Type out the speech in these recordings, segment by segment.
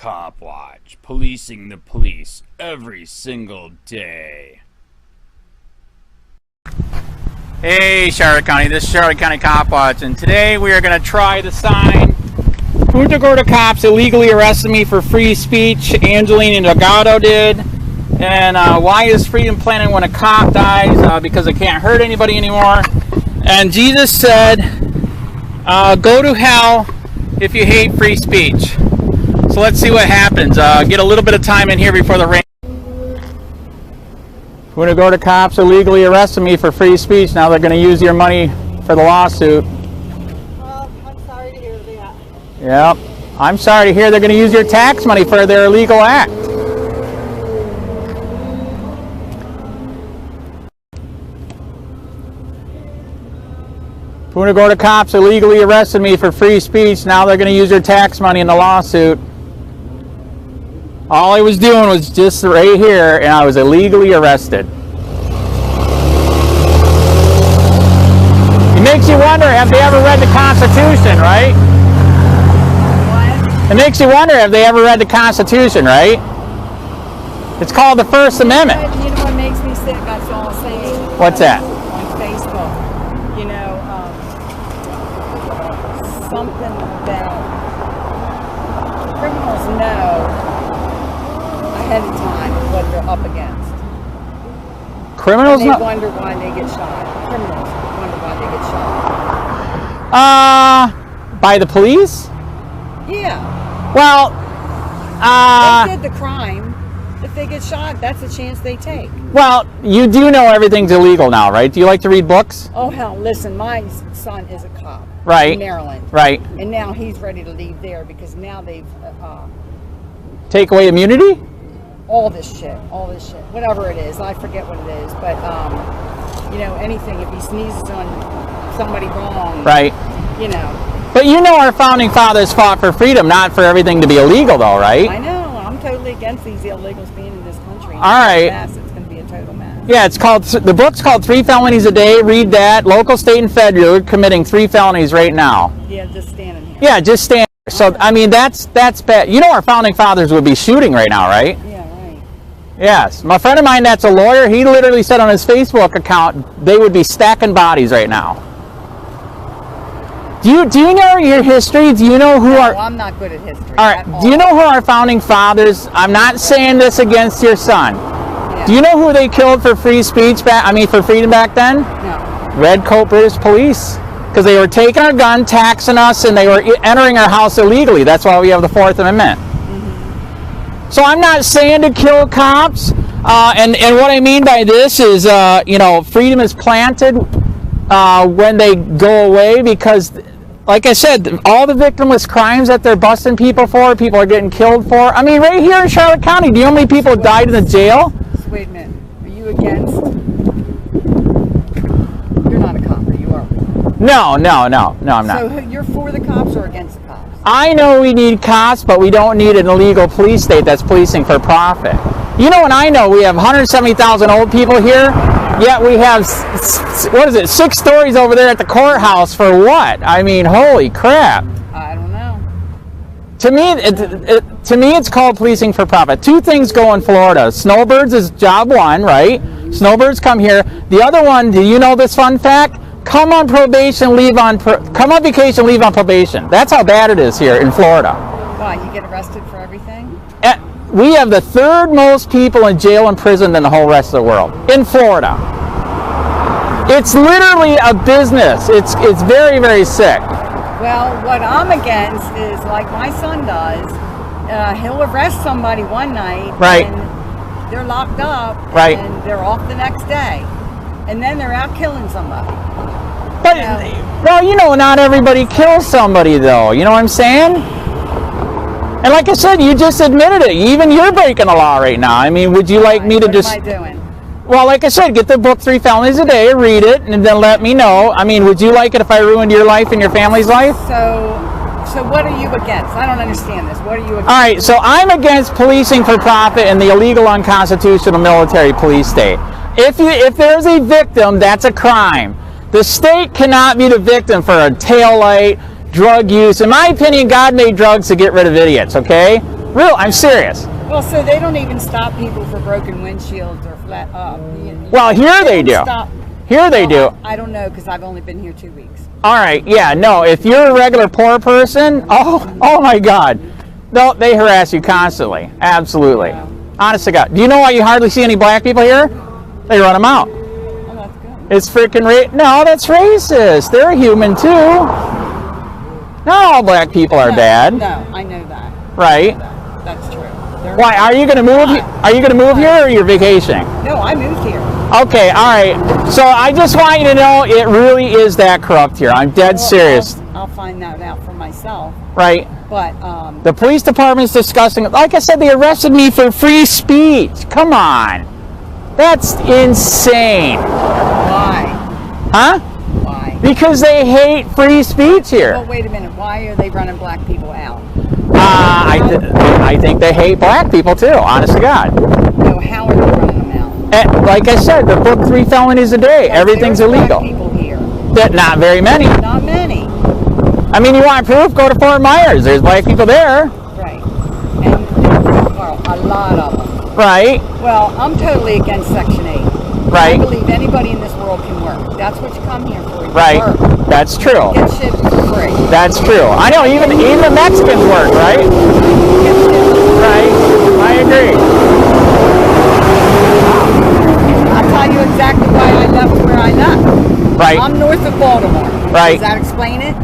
Cop Watch, policing the police every single day. Hey Charlotte County, this is Charlotte County Cop Watch, and today we are going to try the sign, Punta Gorda cops illegally arrested me for free speech, Angeline and DELGADO did, and why is freedom planted when a cop dies? Because it can't hurt anybody anymore. And Jesus said, go to hell if you hate free speech. So let's see what happens. Get a little bit of time in here before the rain. Punta Gorda cops illegally arrested me for free speech. Now they're going to use your money for the lawsuit. Well, I'm sorry to hear that. Yep. I'm sorry to hear they're going to use your tax money for their illegal act. Punta Gorda cops illegally arrested me for free speech. Now they're going to use your tax money in the lawsuit. All I was doing was just right here, and I was illegally arrested. It makes you wonder, have they ever read the Constitution, right? What? It makes you wonder, have they ever read the Constitution, right? It's called the First Amendment. You know what makes me sick? That's all I'm saying. What's that? On Facebook, you know, something about criminals know ahead of time what they're up against. Criminals And they know? wonder why they get shot. Criminals wonder why they get shot. By the police? Yeah. Well, They did the crime. If they get shot, that's a chance they take. well, you do know everything's illegal now, right? Do you like to read books? Oh, hell, listen, my son is a cop. Right. In Maryland. Right. And now he's ready to leave there because now they've Take away immunity? all this shit, whatever it is, I forget what it is, but you know, anything, if he sneezes on somebody wrong, Right. you know. But you know our founding fathers fought for freedom, not for everything to be illegal though, right? I know, I'm totally against these illegals being in this country. All right. It's going to be a total mess. Yeah, it's called, the book's called 3 Felonies a Day. Read that. Local, state, and federal are committing 3 felonies right now. Yeah, just standing here. Yeah, just stand. So, I mean, that's bad. You know our founding fathers would be shooting right now, right? Yeah, right. Yes. My friend of mine that's a lawyer, he literally said on his Facebook account they would be stacking bodies right now. Do you know your history? Do you know who No, our... I'm not good at history. All right. Do you know who our founding fathers... I'm not saying this against your son. Yeah. Do you know who they killed for free speech back... I mean, for freedom back then? No. Red coat British police. Because they were taking our gun, taxing us, and they were entering our house illegally. That's why we have the 4th Amendment. Mm-hmm. So I'm not saying to kill cops. And what I mean by this is, you know, freedom is planted when they go away because, like I said, all the victimless crimes that they're busting people for, people are getting killed for. I mean, right here in Charlotte County, do you know how many people died in the jail? So wait a minute. Are you against? You're not a cop, or you are? No, I'm not. So you're for the cops or against the cops? I know we need cops, but we don't need an illegal police state that's policing for profit. You know, and I know we have 170,000 old people here, yet we have, what is it, 6 stories over there at the courthouse for what? I mean, holy crap. I don't know. To me, it's called policing for profit. 2 things go in Florida. Snowbirds is job 1, right? Snowbirds come here. The other one, do you know this fun fact? Come on probation, leave on come on vacation, leave on probation. That's how bad it is here in Florida. Why, you get arrested for everything? We have the 3rd most people in jail and prison than the whole rest of the world in Florida. It's literally a business. It's very, very sick. Well, what I'm against is like my son does. He'll arrest somebody one night, Right. and they're locked up, Right. and they're off the next day, and then they're out killing somebody. But, well, you know, not everybody kills somebody, though. You know what I'm saying? And like I said, you just admitted it. Even you're breaking the law right now. I mean, would you like me to What just... am I doing? Well, like I said, get the book 3 Felonies a Day, read it, and then let me know. I mean, would you like it if I ruined your life and your family's life? So what are you against? I don't understand this. What are you against? All right, so I'm against policing for profit and the illegal, unconstitutional military police state. If there's a victim, that's a crime. The state cannot be the victim for a taillight, drug use. In my opinion, God made drugs to get rid of idiots, okay? Real, I'm serious. Well, so they don't even stop people for broken windshields or flat up. Well, here they do. Stop. Here they do. I don't know, because I've only been here 2 weeks. All right, yeah, no, if you're a regular poor person, oh my God. No, they harass you constantly. Absolutely. Yeah. Honest to God. Do you know why you hardly see any black people here? They run them out. Oh, that's good. It's freaking no, that's racist. They're human too. Not all black people are bad. No, I know that. Right. That's true. Why are you going to move? Are you going to move here, or you're vacationing? No, I moved here. Okay, all right. So I just want you to know it really is that corrupt here. I'm dead serious. I'll find that out for myself. Right. But the police department's discussing. Like I said, they arrested me for free speech. Come on, that's insane. Why? Huh? Why? Because they hate free speech here. Well, wait a minute. Why are they running black people out? I think they hate black people too. Honest to God. No, how are they running them out? And like I said, the book 3 felonies a day. Well, Everything's there's illegal. Black people here. That not very many. Not many. I mean, you want proof? Go to Fort Myers. There's black people there. Right. And well, a lot of them. Right. Well, I'm totally against Section 8. Right. I believe anybody in this world can work. That's what you come here for. Right. Work. That's true. Get shit for free. That's true. I know. Even the Mexicans work, right? Get shit. Right. I agree. I'll tell you exactly why I left where I left. Right. I'm north of Baltimore. Right. Does that explain it?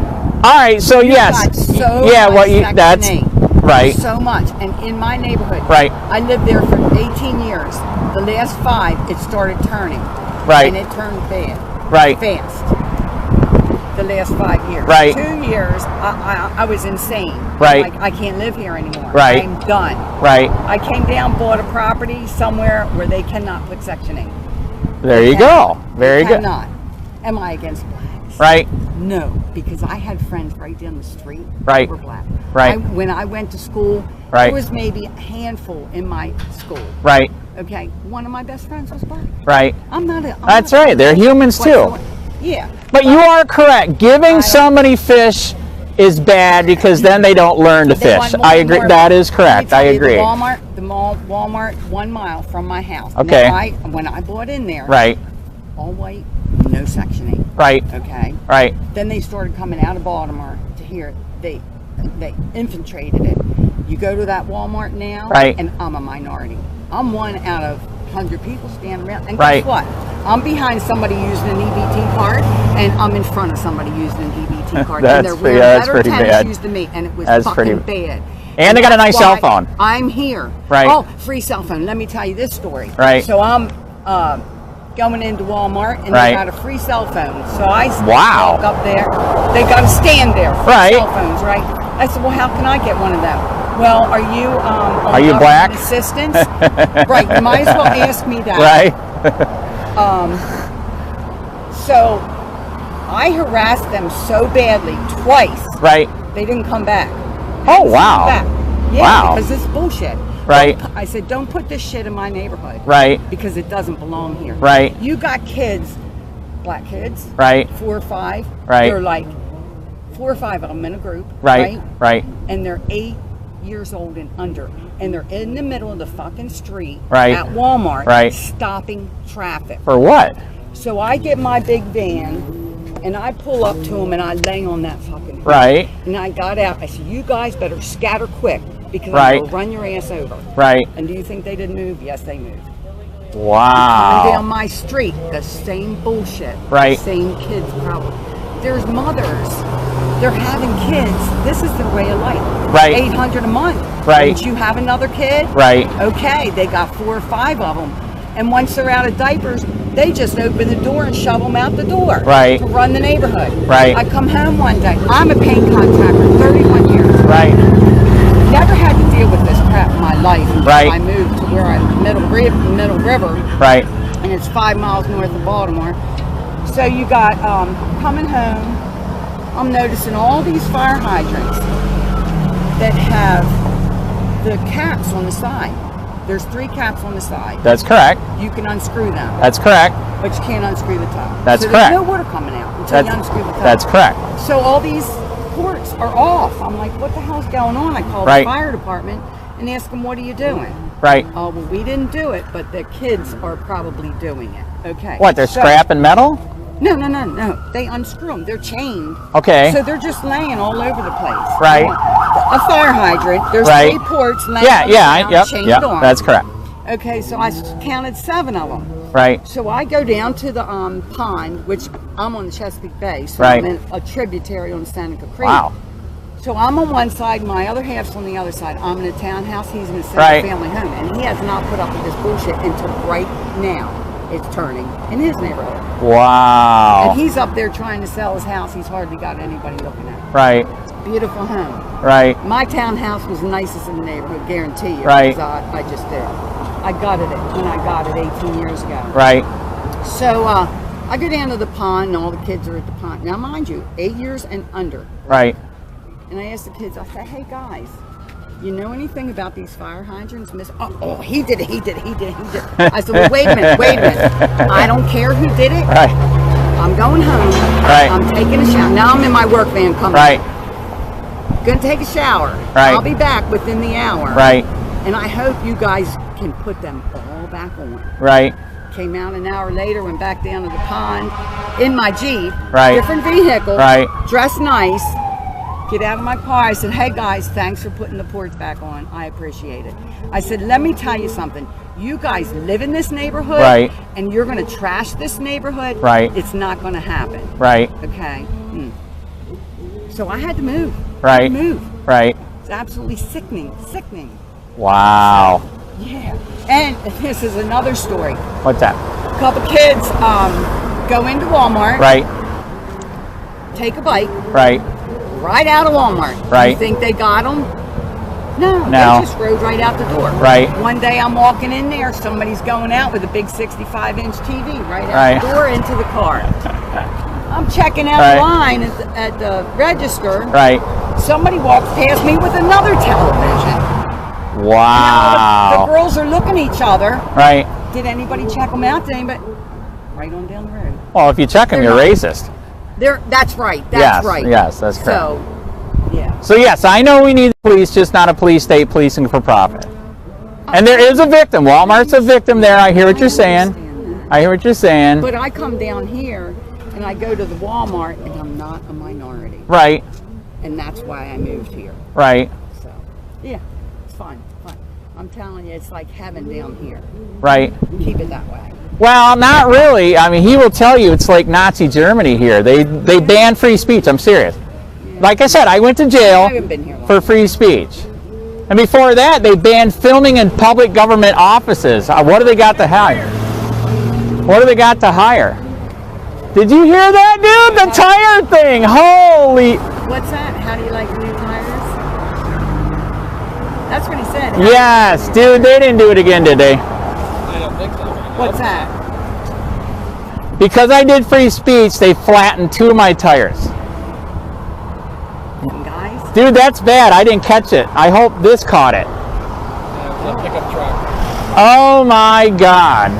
All right. So You yes. got so Yeah. much What you? Section That's 8. right. So much. And in my neighborhood, Right. I lived there for 18 years. The last 5, it started turning. Right. And it turned bad. Right. Fast. The last 5 years. Right. 2 years, I was insane. Right. Like, I can't live here anymore. Right. I'm done. Right. I came down, bought a property somewhere where they cannot put Section 8. There you go. Very good. Cannot. Am I against blacks? Right. No, because I had friends right down the street Right. that were black. Right. When I went to school, Right. there was maybe a handful in my school. Right. Okay, one of my best friends was black. Right. I'm not a. That's right. They're humans too. Yeah. But you are correct. Giving somebody fish is bad because then they don't learn to They fish. want more I and agree. more. That is Let me correct. tell I you, agree. Walmart 1 mile from my house. Okay. Now, when I bought in there, Right. all white, no Section 8. Right. Okay. Right. Then they started coming out of Baltimore to here. They infiltrated it. You go to that Walmart now, Right. and I'm a minority. I'm one out of 100 people standing around. And Right. guess what? I'm behind somebody using an EBT card, and I'm in front of somebody using an EBT card. That's and they're pretty- wearing that's better pretty tennis bad. shoes than me, and it was That's fucking pretty- bad. And they got a that's nice cell why phone. I'm here. Right. Oh, free cell phone. Let me tell you this story. Right. So I'm going into Walmart, and Right. they got a free cell phone. So I Wow. walk up there. They got a stand there for Right. cell phones, right? I said, well, how can I get one of them? Well, are you on Are you government black? assistance? Right. You might as well ask me that. Right. So I harassed them so badly twice. Right. They didn't come back. Oh wow. Back. Yeah, Wow. because it's bullshit. Right. I said, don't put this shit in my neighborhood. Right. Because it doesn't belong here. Right. You got kids, black kids, Right. 4 or 5. Right. They're like 4 or 5 of them in a group. Right. Right. And they're 8 years old and under. And they're in the middle of the fucking street Right. at Walmart Right. stopping traffic. For what? So I get my big van and I pull up to them and I lay on that fucking Right. And I got out. I said, you guys better scatter quick because Right. I'm going to run your ass over. Right. And do you think they didn't move? Yes, they moved. Coming Wow. down my street, the same bullshit. Right. Same kids problem. There's mothers. They're having kids. This is their way of life. Right. $800 a month. Right. Don't you have another kid? Right. Okay, they got 4 or 5 of them. And once they're out of diapers, they just open the door and shove them out the door. Right. To run the neighborhood. Right. I come home one day. I'm a paint contractor, 31 years. Right. Never had to deal with this crap in my life until Right. I moved to where I'm Middle River. Right. And it's 5 miles north of Baltimore. So you got coming home, I'm noticing all these fire hydrants that have the caps on the side. There's 3 caps on the side. That's correct. You can unscrew them, That's correct. but you can't unscrew the top. That's so correct. There's no water coming out until you unscrew the top. That's correct. So all these ports are off. I'm like, what the hell's going on? I called Right. the fire department, and ask them, what are you doing? Right. Oh, well, we didn't do it, but the kids are probably doing it. Okay. What, they're scrapping metal? No. They unscrew them. They're chained. Okay. So they're just laying all over the place. Right. A fire hydrant. There's right. 3 ports laying chained on. That's correct. Okay, so I counted 7 of them. Right. So I go down to the pond, which I'm on the Chesapeake Bay, so right. I'm in a tributary on Seneca Creek. Wow. So I'm on one side, my other half's on the other side. I'm in a townhouse, he's in a right. family home, and he has not put up with this bullshit until right now. It's turning in his neighborhood. Wow. And he's up there trying to sell his house. He's hardly got anybody looking at him. Right. Beautiful home. Right. My townhouse was the nicest in the neighborhood, guarantee you. Right. I just did. I gutted it when I got it 18 years ago. Right. So I go down to the pond, and all the kids are at the pond. Now, mind you, 8 years and under. Right. And I asked the kids, I said, hey, guys, you know anything about these fire hydrants? Miss? Oh, he did it. I said, well, wait a minute. I don't care who did it. Right. I'm going home. Right. I'm taking a shower. Now I'm in my work van coming. Right. Gonna take a shower. Right. I'll be back within the hour. Right. And I hope you guys can put them all back on. Right. Came out an hour later, went back down to the pond in my Jeep. Right. Different vehicle. Right. Dressed nice. Get out of my car. I said, hey guys, thanks for putting the ports back on. I appreciate it. I said, let me tell you something. You guys live in this neighborhood, right. and you're going to trash this neighborhood. Right. It's not going to happen. Right. Okay. So I had to move. Right. I had to move. Right. It's absolutely sickening. Wow. Yeah. And this is another story. What's that? A couple kids go into Walmart. Right. Take a bike. Right. Right out of Walmart. Right. You think they got them? No. They just rode right out the door. Right. One day I'm walking in there, somebody's going out with a big 65-inch TV right out the door into the car. I'm checking out the line at the register. Right. Somebody walks past me with another television. Wow. Now the girls are looking at each other. Right. Did anybody check them out? Did anybody? Right on down the road. Well, if you check them, you're racist. That's right. That's right. Yes, that's correct. So, yeah. So yes, I know we need the police, just not a police state policing for profit. And there is a victim. Walmart's a victim there. I hear what you're saying. I hear what you're saying. But I come down here and I go to the Walmart and I'm not a minority. Right. And that's why I moved here. Right. So, yeah, it's fun. I'm telling you, it's like heaven down here. Right. Keep it that way. Well, not really. I mean, he will tell you it's like Nazi Germany here. They ban free speech. I'm serious. Yeah. Like I said, I went to jail for free speech. And before that, they banned filming in public government offices. What do they got to hire? What do they got to hire? Did you hear that, dude? The tire thing. Holy. What's that? How do you like new tires? That's what he said. Yes, dude. They didn't do it again, did they? I don't think so. What's that? Because I did free speech, they flattened 2 of my tires. Guys? Dude, that's bad. I didn't catch it. I hope this caught it. Yeah, a pickup truck. Oh my God.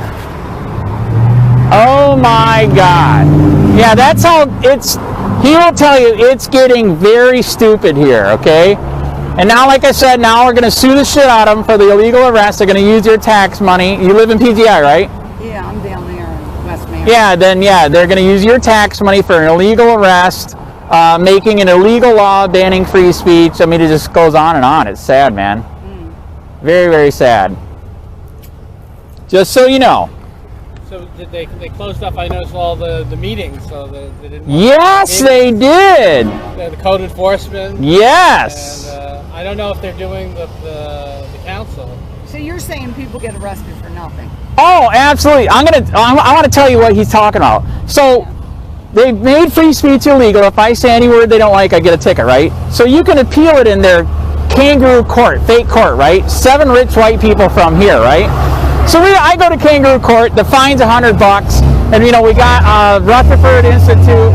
Oh my God. Yeah, that's how it's, he will tell you it's getting very stupid here, okay? And now, like I said, now we're going to sue the shit out of them for the illegal arrest. They're going to use your tax money. You live in PGI, right? Yeah, I'm down there in West Maryland. Yeah, then yeah, they're going to use your tax money for an illegal arrest, making an illegal law banning free speech. I mean, it just goes on and on. It's sad, man. Very, very sad. Just so you know. So did they closed off? I noticed all the meetings, so they didn't. Yes, they did. The code enforcement. Yes. And I don't know if they're doing the council. So you're saying people get arrested for nothing? Oh, absolutely. I want to tell you what he's talking about. So they made free speech illegal. If I say any word they don't like, I get a ticket, right? So you can appeal it in their kangaroo court, fake court, right? 7 rich white people from here, right? So I go to kangaroo court. The fine's $100, and you know we got Rutherford Institute.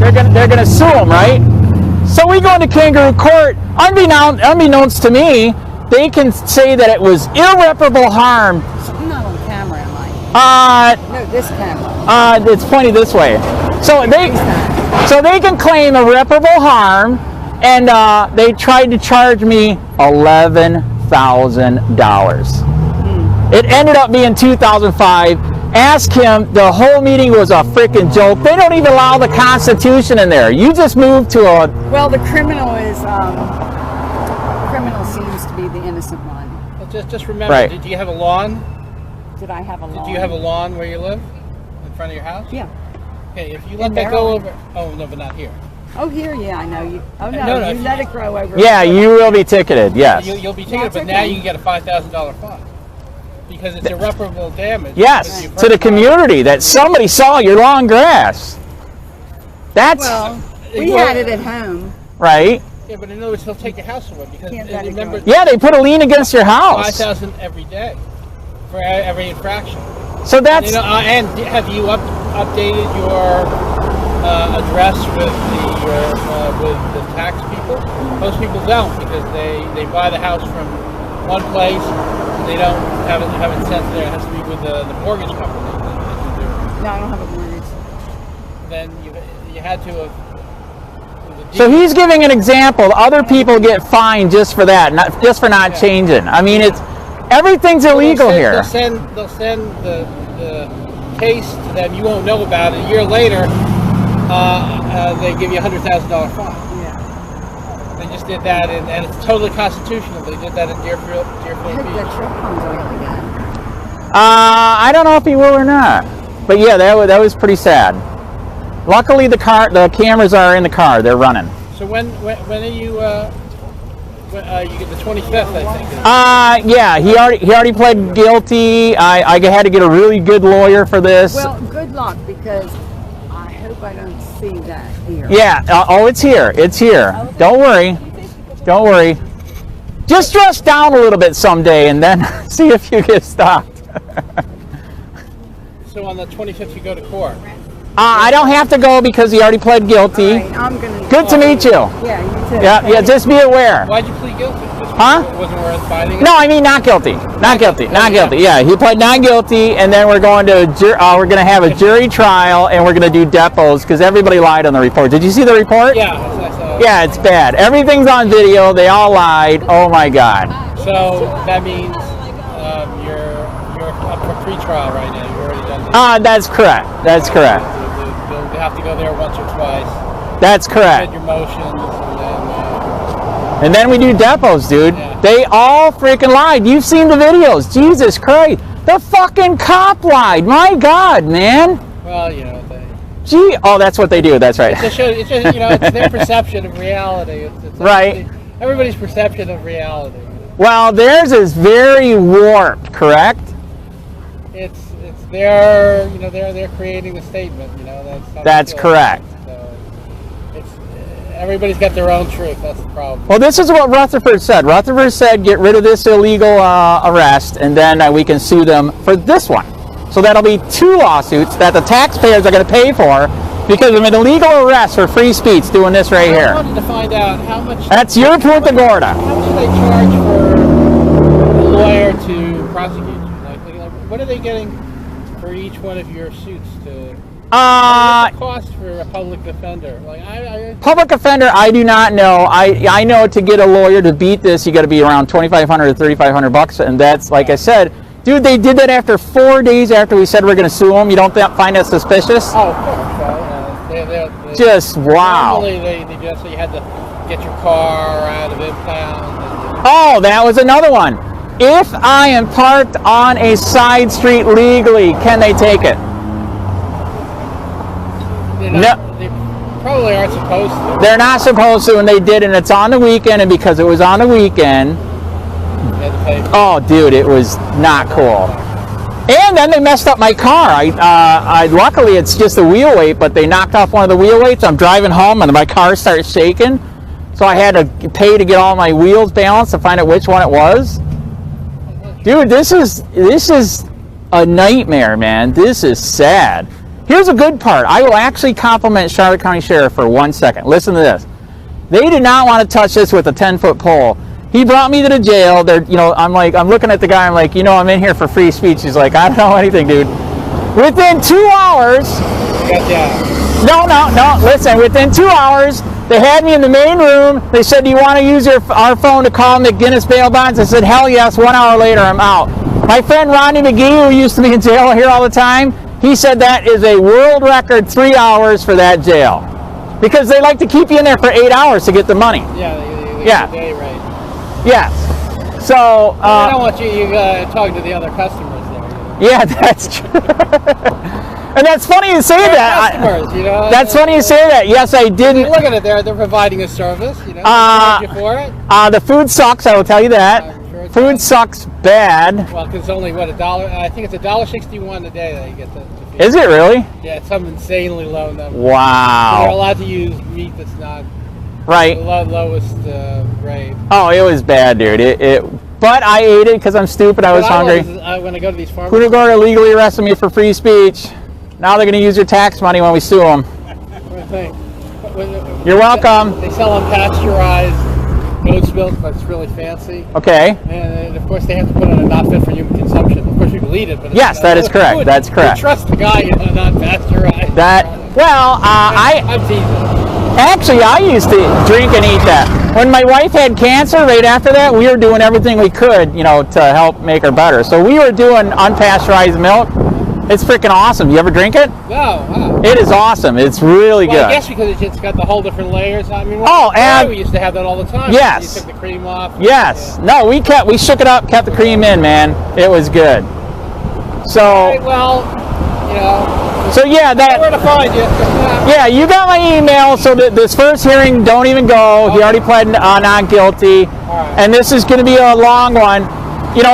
They're gonna sue them, right? So we go into kangaroo court. Unbeknownst to me, they can say that it was irreparable harm. I'm not on camera, am I? No, this camera. It's pointed this way. So they can claim irreparable harm, and they tried to charge me $11,000. $2,000. It ended up being 2005. Ask him, the whole meeting was a freaking joke. They don't even allow the Constitution in there. You just moved to a... Well, the criminal is, criminal seems to be the innocent one. Well, just remember, Right. did you have a lawn? Did I have a lawn? Did you have a lawn where you live? In front of your house? Yeah. Okay, if you let that go over... Oh, no, but not here. Oh, here, yeah, I know. You. Oh, no, No, you let it grow over. Yeah, you will be ticketed, yes. You'll be ticketed, but now you can get a $5,000 fine. Because it's irreparable damage. Yes, to the community that somebody saw your long grass. That's... Well, we had it at home. Right. Yeah, but in other words, he'll take your house away because Can't let it remember, go. Yeah, they put a lien against your house. $5,000 every day for every infraction. So that's... And have you updated your address with the tax people? Most people don't because they buy the house from one place and they don't have it sent there. It has to be with the mortgage company. No, I don't have a mortgage. Then you had to have. So he's giving an example. Other people get fined just for that, not just for not changing. I mean, it's everything's illegal here. They'll send the case to them. You won't know about it. A year later, they give you a $100,000 fine. Yeah. They just did that, and it's totally constitutional. They did that in Deerfield I hope that Beach. truck comes oil again. I don't know if he will or not. But yeah, that was pretty sad. Luckily, the cameras are in the car. They're running. So when are you? You get the 25th, I think. Yeah, he already pled guilty. I had to get a really good lawyer for this. Well, good luck because I hope I don't see that here. Yeah. Oh, it's here. It's here. Don't worry. Don't worry. Just dress down a little bit someday and then see if you get stopped. So on the 25th, you go to court. I don't have to go because he already pled guilty. All right, I'm gonna. Good to meet you. Yeah, you too. Yeah. Just be aware. Why'd you plead guilty? Huh? It wasn't worth fighting. No, I mean not guilty. Not guilty. Not guilty. Yeah, he pled not guilty, and then we're going to we're going to have a jury trial, and we're going to do depots because everybody lied on the report. Did you see the report? Yeah, I saw. Yeah, it's bad. Everything's on video. They all lied. Oh my God. So that means you're up for pre-trial right now. You've already done this. That's correct. That's correct. You'll have to go there once or twice. That's correct. Get your motions, And then we do depots, dude. Yeah. They all freaking lied. You've seen the videos. Jesus Christ. The fucking cop lied. My God, man. well, Gee. Oh, that's what they do. That's right. it's just it's their perception of reality. It's Right. Everybody's perception of reality. Well, theirs is very warped, correct? It's their they're creating the statement. That's correct. So everybody's got their own truth. That's the problem. Well, this is what Rutherford said. Rutherford said, get rid of this illegal arrest, and then we can sue them for this one. So that'll be 2 lawsuits that the taxpayers are going to pay for because of an illegal arrest for free speech doing this right I here. wanted to find out how much. That's your Punta Gorda. How much do they charge for a lawyer to prosecute you? Like, what are they getting for each one of your suits? What's the cost for a public defender? Public offender, I do not know. I know to get a lawyer to beat this, you got to be around $2,500 to $3,500, and that's like I said, dude. They did that after 4 days after we said we're going to sue them. You don't find that suspicious? Oh, of course. They Just wow. Normally, they just so you had to get your car out of impound. Oh, that was another one. If I am parked on a side street legally, can they take it? They probably aren't supposed to. They're not supposed to, and they did, and it's on the weekend, and because it was on the weekend, You had to pay. oh, dude, it was not cool. And then they messed up my car. Luckily, it's just a wheel weight, but they knocked off one of the wheel weights. I'm driving home, and my car starts shaking, so I had to pay to get all my wheels balanced to find out which one it was. Dude, this is a nightmare, man. This is sad. Here's a good part. I will actually compliment Charlotte County Sheriff for 1 second. Listen to this. They did not want to touch this with a 10-foot pole. He brought me to the jail. I'm looking at the guy. I'm like, I'm in here for free speech. He's like, I don't know anything, dude. Within 2 hours. Yeah. No. Listen, within 2 hours, They had me in the main room. They said, do you want to use our phone to call McGinnis bail bonds? I said, hell yes. 1 hour later, I'm out. My friend Ronnie McGee, who used to be in jail here all the time, he said that is a world record 3 hours for that jail. Because they like to keep you in there for 8 hours to get the money. Yeah, they yeah. Get the day right. Yes. So. I don't want you talking to the other customers there. You know? Yeah, that's true. And that's funny you say that. Customers, you know. That's funny you say that. Yes, I didn't. Look at it there. They're providing a service. You know. Charge you for it. The food sucks. I will tell you that. Sure food sucks bad. Well, because it's only what, $1? I think it's $1.61 a day that you get the feed. Is it really? Yeah, it's some insanely low number. Wow. You're allowed to use meat that's not right. The lowest rate. Oh, it was bad, dude. But I ate it because I'm stupid. I was hungry. When I go to these farmers. Punta Gorda illegally arrested me for free speech. Now they're going to use your tax money when we sue them. You're welcome. They sell unpasteurized goat's milk, but it's really fancy. Okay. And of course, they have to put on a not fit for human consumption. Of course, people eat it, but yes, that is correct. That's correct. Trust the guy, not pasteurized. I'm teasing. Actually, I used to drink and eat that. When my wife had cancer, right after that, we were doing everything we could, to help make her better. So we were doing unpasteurized milk. It's freaking awesome. You ever drink it? No. Wow. It is awesome. It's really good. I guess because it's got the whole different layers. I mean, and we used to have that all the time. Yes. You took the cream off. Yes. Yeah. No, we shook it up, kept the cream in, man. It was good. So. All right, well, So yeah, where to find you? Yeah, you got my email. So this first hearing, don't even go. He already pled not guilty, and this is going to be a long one.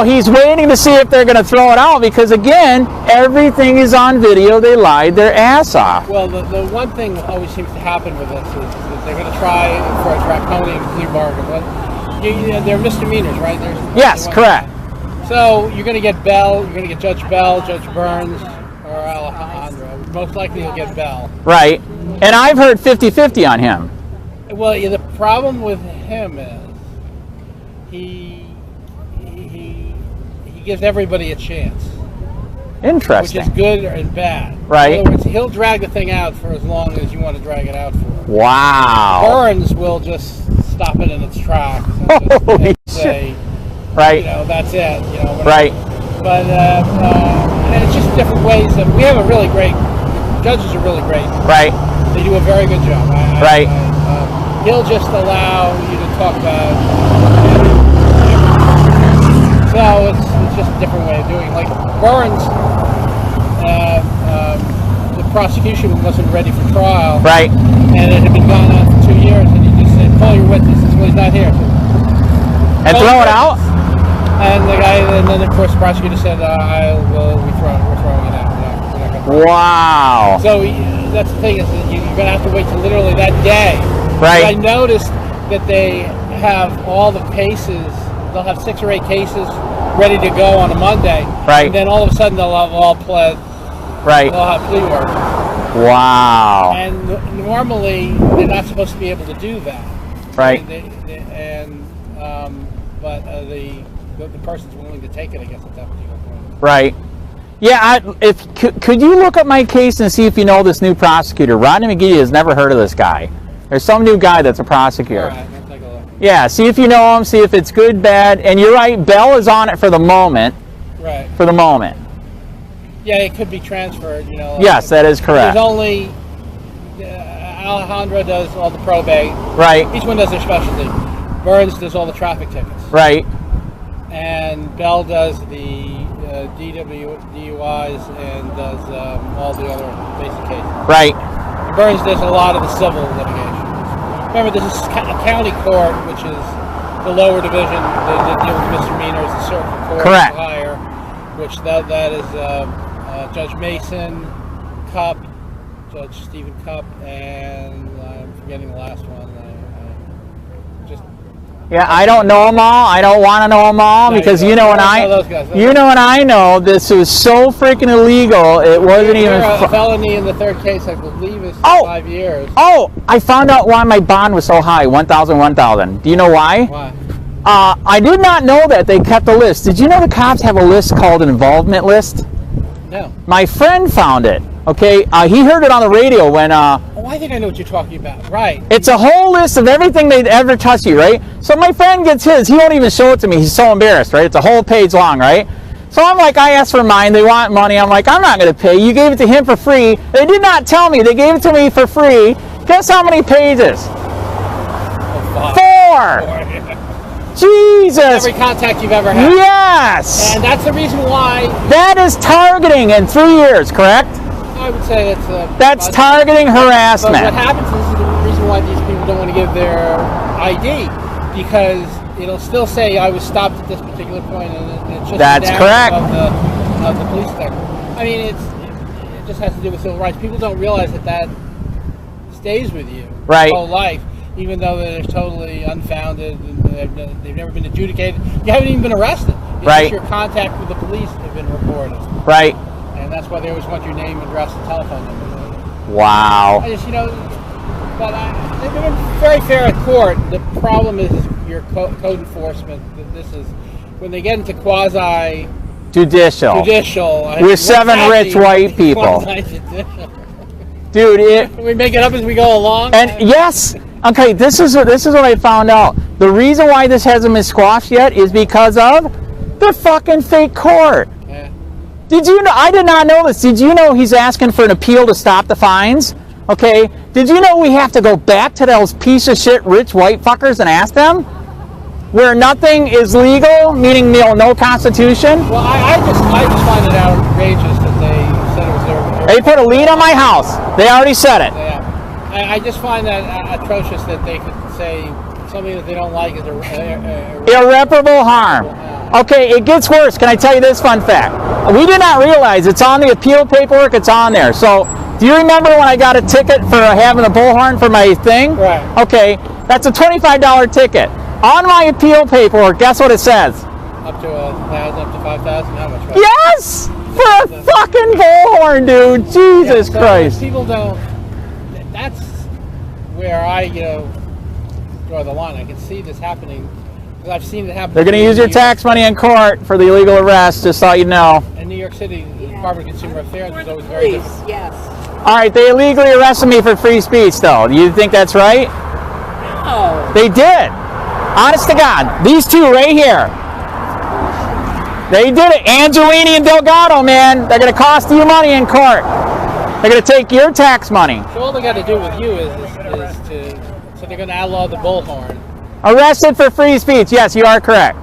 He's waiting to see if they're going to throw it out because, again, everything is on video. They lied their ass off. Well, the one thing that always seems to happen with this is that they're going to try for a draconian plea bargain. But they're misdemeanors, right? Yes, correct. So you're going to get Bell, you're going to get Judge Bell, Judge Burns, or Alejandro. Most likely you'll get Bell. Right. And I've heard 50-50 on him. Well, the problem with him is he gives everybody a chance. Interesting. Which is good and bad. Right. In other words, he'll drag the thing out for as long as you want to drag it out for. Wow. Burns will just stop it in its tracks and say, right. That's it. Right. But and it's just different ways. We have a really great, judges are really great. Right. They do a very good job. Right. He'll just allow you to talk about. So it's just a different way of doing it. Like Burns, the prosecution wasn't ready for trial. Right. And it had been gone on for 2 years, and he just said, call your witnesses. Well, he's not here. And throw it out? And then of course the prosecutor said, we're throwing it out. We're not gonna wow. So that's the thing, is that you're going to have to wait till literally that day. Right. But I noticed that they have all the cases. They'll have 6 or 8 cases ready to go on a Monday. Right. And then all of a sudden they'll have all pled. Right. They'll have plea work. Wow. And normally they're not supposed to be able to do that. Right. But the person's willing to take it, I guess, at that particular point. Right. Yeah. Could you look up my case and see if you know this new prosecutor? Rodney McGee has never heard of this guy. There's some new guy that's a prosecutor. All right, I'll take a look. Yeah, see if you know him, see if it's good, bad. And you're right, Bell is on it for the moment. Right. For the moment. Yeah, it could be transferred, Yes, that is correct. There's only Alejandro does all the probate. Right. Each one does their specialty. Burns does all the traffic tickets. Right. And Bell does the DUIs and does all the other basic cases. Right. Burns does a lot of the civil litigation. Remember, this is a county court, which is the lower division that deal with misdemeanors. The circuit court correct. Is higher, which that is Judge Mason, Cupp, Judge Stephen Cupp, and I'm forgetting the last one. Yeah, I don't know them all. I don't want to know them all because and I know this was so freaking illegal. It wasn't even a felony in the third case, I believe, is 5 years. Oh, I found out why my bond was so high, 1,000. Do you know why? Why? I did not know that they kept a list. Did you know the cops have a list called an involvement list? No. My friend found it. Okay, he heard it on the radio when. Oh, I think I know what you're talking about. Right. It's a whole list of everything they'd ever touch you, right? So my friend gets his. He won't even show it to me. He's so embarrassed, right? It's a whole page long, right? So I'm like, I asked for mine. They want money. I'm like, I'm not going to pay. You gave it to him for free. They did not tell me. They gave it to me for free. Guess how many pages? Oh, 4. Jesus. Every contact you've ever had. Yes. And that's the reason why. That is targeting in 3 years, correct? I would say it's that's targeting harassment. But what happens is the reason why these people don't want to give their ID, because it'll still say I was stopped at this particular point, and it's just that's correct of the police detective. I mean, it just has to do with civil rights. People don't realize that stays with you right your whole life, even though they're totally unfounded and they've never been adjudicated. You haven't even been arrested. It's right. Just your contact with the police have been reported. Right. And that's why they always want your name, address, and telephone number. Wow. I just, but they've been very fair at court. The problem is your code enforcement. This is when they get into judicial. We're 7 rich white people. Dude, we make it up as we go along. And yes, okay, this is what I found out. The reason why this hasn't been squashed yet is because of the fucking fake court. Yeah. Did you know? I did not know this. Did you know he's asking for an appeal to stop the fines? Okay. Did you know we have to go back to those piece of shit rich white fuckers and ask them? Where nothing is legal, meaning no constitution. Well, I just find it outrageous that they said it was their. They put a lien on my house. They already said it. Yeah. I just find that atrocious that they could say something that they don't like is irreparable harm. Okay, it gets worse. Can I tell you this fun fact? We did not realize it's on the appeal paperwork. It's on there. So, do you remember when I got a ticket for having a bullhorn for my thing? Right. Okay, that's a $25 ticket. On my appeal paperwork, guess what it says? Up to 1,000, up to 5,000. How much? Right? Yes, for a fucking bullhorn, dude. Jesus Christ. People don't. That's where I, draw the line. I can see this happening. I've seen it happen. They're going to use your tax money in court for the illegal arrest, just so you know. In New York City, the Department of Consumer Affairs was always very different. Yes. All right, they illegally arrested me for free speech, though. Do you think that's right? No. They did. Honest to God. These two right here. They did it. Angelini and Delgado, man. They're going to cost you money in court. They're going to take your tax money. So all they got to do with you is so they're going to outlaw the bullhorn. Arrested for free speech. Yes, you are correct.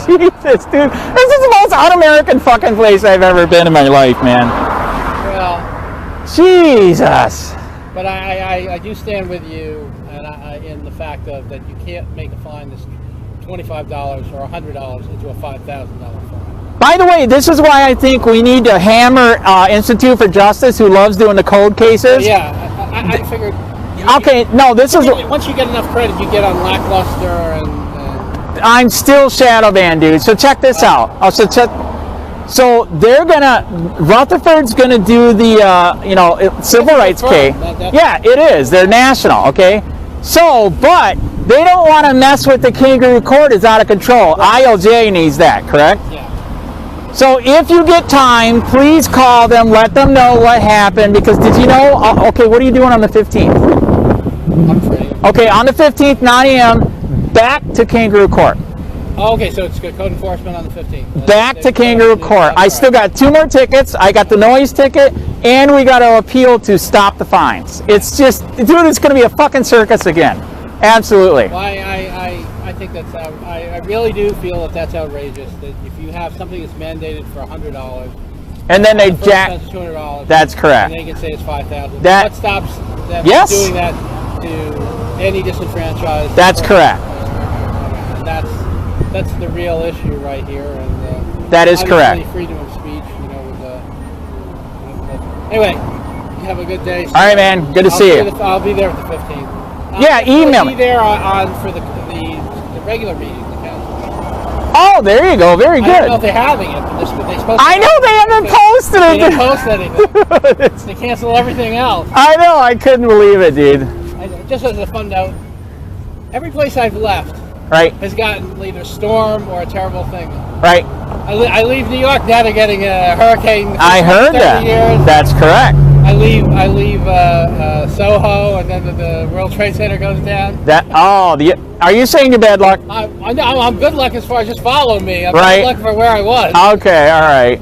Jesus, dude. This is the most un-American fucking place I've ever been in my life, man. Well, Jesus. But I do stand with you in the fact that you can't make a fine that's $25 or $100 into a $5,000 fine. By the way, this is why I think we need to hammer Institute for Justice, who loves doing the code cases. Yeah, I figured. Okay, no, this is. Once you get enough credit, you get on Lackluster and. I'm still shadow banned, dude. So check this out. So they're gonna. Rutherford's gonna do the civil rights case. Yeah, it is. They're national. Okay. So, but they don't want to mess with the kangaroo court. It's out of control. ILJ needs that, correct? Yeah. So if you get time, please call them, let them know what happened, because did you know, okay, what are you doing on the 15th? I'm free. Okay, on the 15th, 9 a.m., back to kangaroo court. Oh, okay, so it's code enforcement on the 15th. Back to kangaroo court. I still got 2 more tickets. I got the noise ticket, and we got to appeal to stop the fines. It's just, dude, it's going to be a fucking circus again. Absolutely. Well, I think that's I really do feel that's outrageous. That if you have something that's mandated for $100, and then they jack $200. That's correct. And they can say it's $5,000. That what stops them yes. from doing that to any disenfranchised? That's correct. And that's the real issue right here. And that is correct. Freedom of speech, anyway, you have a good day. All right, man. Good to see you. I'll be there at the 15th. Yeah, email me. I'll be there for the regular meeting, the council meeting. Oh, there you go. Very good. I don't know if they're having it, but they're supposed to. I know they haven't posted it. They didn't post anything. They cancel everything else. I know. I couldn't believe it, dude. Just as a fun note, every place I've left right has gotten either storm or a terrible thing. Right. I leave New York now. They're getting a hurricane. I heard that. Years. That's correct. I leave Soho, and then the World Trade Center goes down. Are you saying you're bad luck? I'm good luck as far as just follow me. I'm right. good luck for where I was. Okay, all right.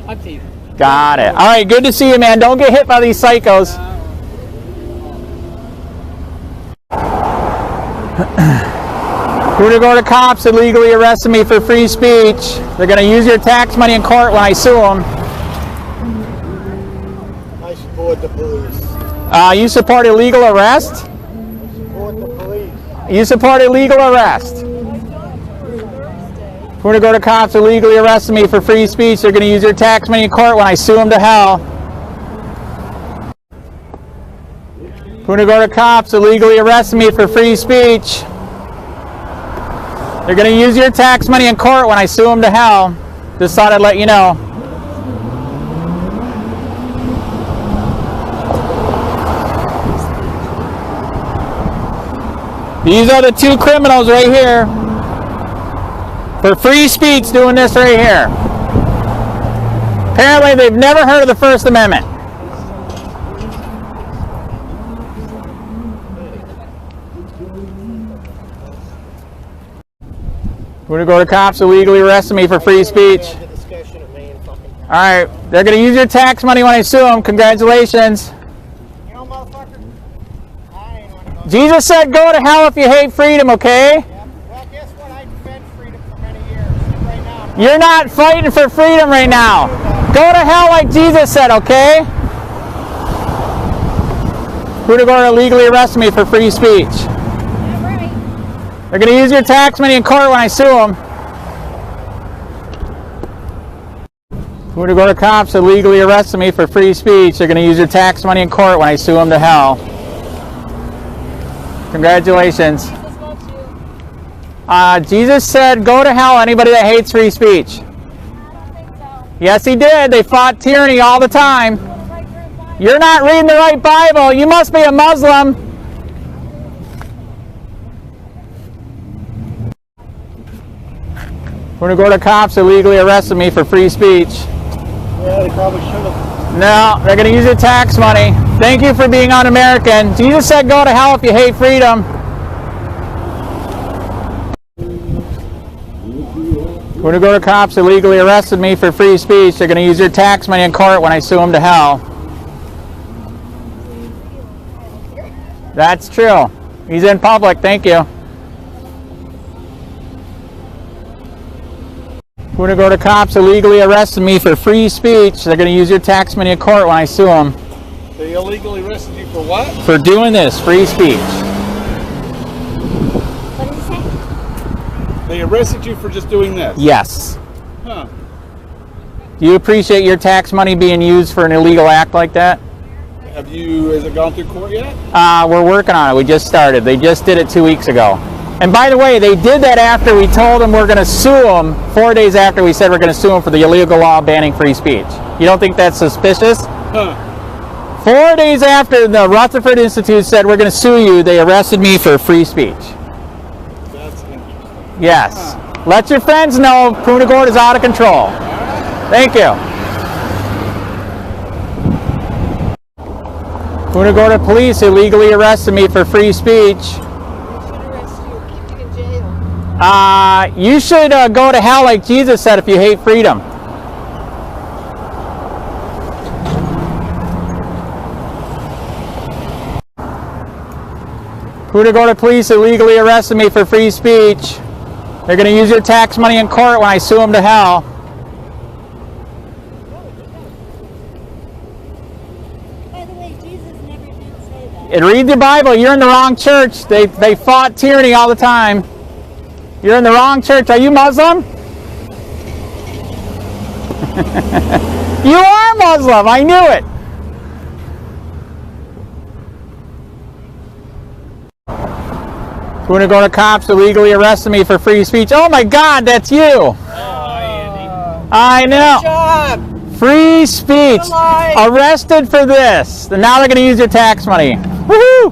I'm teasing. Got it. All right, good to see you, man. Don't get hit by these psychos. Punta Gorda cops illegally arrested me for free speech. They're going to use your tax money in court when I sue them. I support the police. You support illegal arrest? I support the police. You support illegal arrest. Punta Gorda cops illegally arrested me for free speech. They're going to use your tax money in court when I sue them to hell. Punta Gorda cops illegally arrested me for free speech. They're going to use your tax money in court when I sue them to hell. Just thought I'd let you know. These are the two criminals right here. For free speech doing this right here. Apparently they've never heard of the First Amendment. We're going to go to cops illegally arresting me for free speech. Alright, they're going to use your tax money when I sue them. Congratulations. You know, motherfucker, I ain't gonna go. Jesus said go to hell if you hate freedom, okay? Yeah. Well, guess what? I defend freedom for many years. And right now, You're not fighting for freedom right now. Go to hell like Jesus said, okay? Punta Gorda illegally arrested me for free speech. They're going to use your tax money in court when I sue them. Punta Gorda cops illegally arrested me for free speech. They're going to use your tax money in court when I sue them to hell. Congratulations. Jesus said, go to hell, anybody that hates free speech. Yes, he did. They fought tyranny all the time. You're not reading the right Bible. You must be a Muslim. Punta Gorda cops illegally arrested me for free speech. yeah, they probably should have. No, they're going to use your tax money. Thank you for being un-American. Jesus said go to hell if you hate freedom. Punta Gorda cops illegally arrested me for free speech. They're going to use your tax money in court when I sue them to hell. That's true. He's in public. Thank you. Punta Gorda cops illegally arrested me for free speech. They're going to use your tax money in court when I sue them. They illegally arrested you for what? For doing this, free speech. What did he say? They arrested you for just doing this? Yes. Huh. Do you appreciate your tax money being used for an illegal act like that? Has it gone through court yet? We're working on it. We just started. They just did it 2 weeks ago. And by the way, they did that after we told them we're going to sue them 4 days after we said we're going to sue them for the illegal law banning free speech. You don't think that's suspicious? Huh. 4 days after the Rutherford Institute said we're going to sue you, they arrested me for free speech. That's interesting. Yes. Let your friends know Punta Gorda is out of control. Thank you. Punta Gorda police illegally arrested me for free speech. You should go to hell like Jesus said if you hate freedom. Punta Gorda police illegally arrested me for free speech. They're going to use your tax money in court when I sue them to hell. By the way, Jesus never did say that. And read the Bible. You're in the wrong church. They fought tyranny all the time. You're in the wrong church. Are you Muslim? You are Muslim. I knew it. Punta Gorda cops illegally arrested me for free speech. Oh my God, that's you. Oh, hi, Andy. I know. Job. Free speech. Alive. Arrested for this. And now they're going to use your tax money. Woohoo!